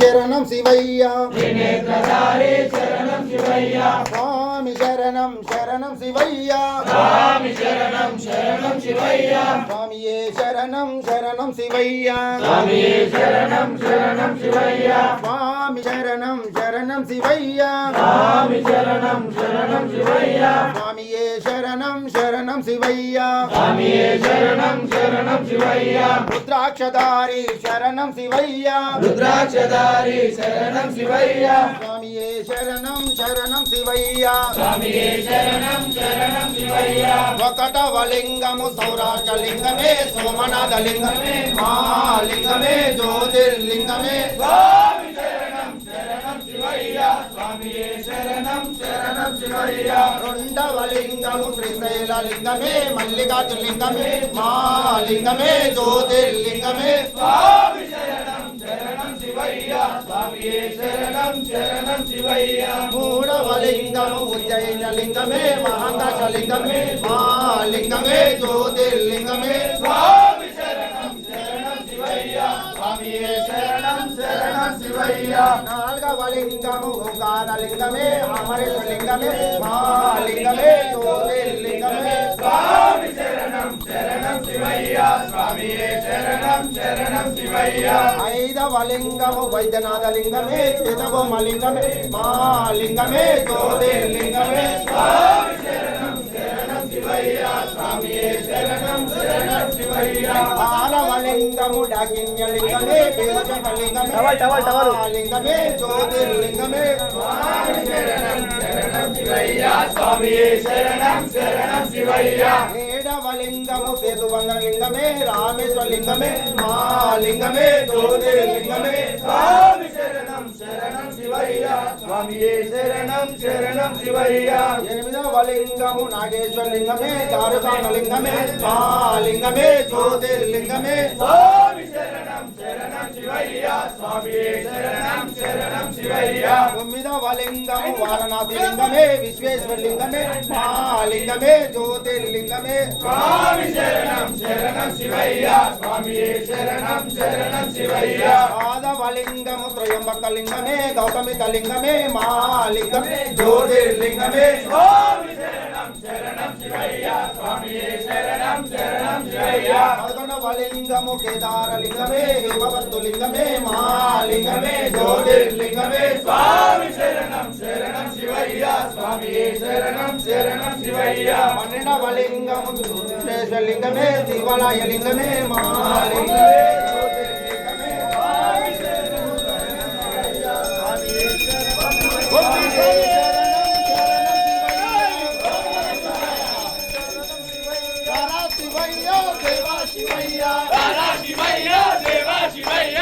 శరణం శివయ్య త్రినేత్రధారి శరణం శివయ్య స్వామి శరణం శరణం శివయ్య స్వామి శరణం శరణం శివయ్య స్వామియే శరణం శరణం శివయ్య స్వామియే శరణం శరణం శివయ్య స్వామి శరణం శరణం శివయ్య స్వామి శరణం శరణం శివయ్య స్వామియే శరణం శరణం శివయ్య స్వామియే శరణం శరణం శివయ్య రుద్రాక్షధారి శరణం శివయ్య రుద్రాక్షధారి శరణం శివయ్య స్వామియే శరణం శరణం శివయ్య స్వామియే శరణం శరణం శివయ్య ఒకటవ లింగము సౌరాష్ట్ర లింగమే సోమనాథ లింగమే మహాలింగమే జ్యోతిర్లింగమే స్వామి శరణం శరణం శివయ్య స్వామియే శరణం శరణం శివయ్య రెండవ లింగము శ్రీశైల లింగమే మల్లికార్జున లింగమే మహాలింగమే జ్యోతిర్లింగమే స్వామి శరణం శరణం శివయ్య స్వామియే శరణం శరణం శివయ్య మూడవ లింగము ఉజ్జయిన లింగమే మహాకాశ లింగమే మహాలింగమే జ్యోతిర్లింగమే స్వామి శరణం శరణం శివయ్య స్వామియే శరణం శరణం శివయ్య నాలుగవ లింగము ఓంకార లింగమే అమరేశ్వర లింగమే మహాలింగమే జ్యోతిర్లింగమే స్వామి శరణం శరణం శివయ్య స్వామియే శరణం శరణం శివయ్య ఐదవ లింగము వైద్యనాథ లింగమే చేతగోమ లింగమే మహాలింగమే జ్యోతిర్లింగమే స్వామి శరణం శరణం శివయ్య స్వామియే శరణం శరణం శివయ్య ఆరవ లింగము డాకిన్య లింగమే బేచక లింగమే లింగమే జ్యోతిర్లింగమే స్వామి శరణం శరణం శివయ్య స్వామియే శరణం శరణం శివయ్య ఏడవ లింగము సేతుబంధన లింగమే రామేశ్వర లింగమే మహాలింగమే జ్యోతిర్లింగమే స్వామి శరణం శరణం శివయ్య స్వామియే శరణం శరణం శివయ్య ఎనిమిదవ లింగము నాగేశ్వర లింగమే దారుకాన లింగమే మహాలింగమే జ్యోతిర్లింగమే స్వామి శరణం శరణం శివయ్య స్వామియే శరణం శరణం శివయ్య తొమ్మిదవ లింగము వారణాసి లింగమే విశ్వేశ్వర లింగమే మహాలింగమే జ్యోతిర్లింగమే స్వామి శరణం శరణం శివయ్య స్వామియే శరణం శరణం శివయ్య ఆదవ లింగము త్రయంబక లింగమే గౌతమిత లింగమే మహాలింగమే జ్యోతిర్లింగమే స్వామి శరణం శరణం శివయ్య స్వామియే శరణం శరణం శివయ్య పదకొండవ లింగము కేదార లింగమే హిమవంతు లింగమే మహాలింగమే జ్యోతిర్లింగమే స్వామి శరణం శరణం శివయ్య స్వామియే శరణం శరణం శివయ్య పన్నెండవ లింగము విశ్వేశ్వర లింగమే శివలయ లింగమే మహాలింగమే జ్యోతిర్లింగమే స్వామి శరణం స్వామియే శరణం శివయ్య దేవా శివయ్య రారా శివయ్య దేవా శివయ్య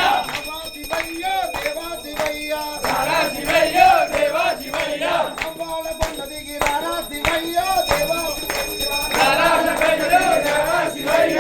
శివయ్య దేవా శివయ్య రారా శివయ్య దేవా శివయ్య అవ్వాల కొండ దిగి రారా శివయ్య దేవా శివయ్య రారా శివయ్య దేవా శివయ్య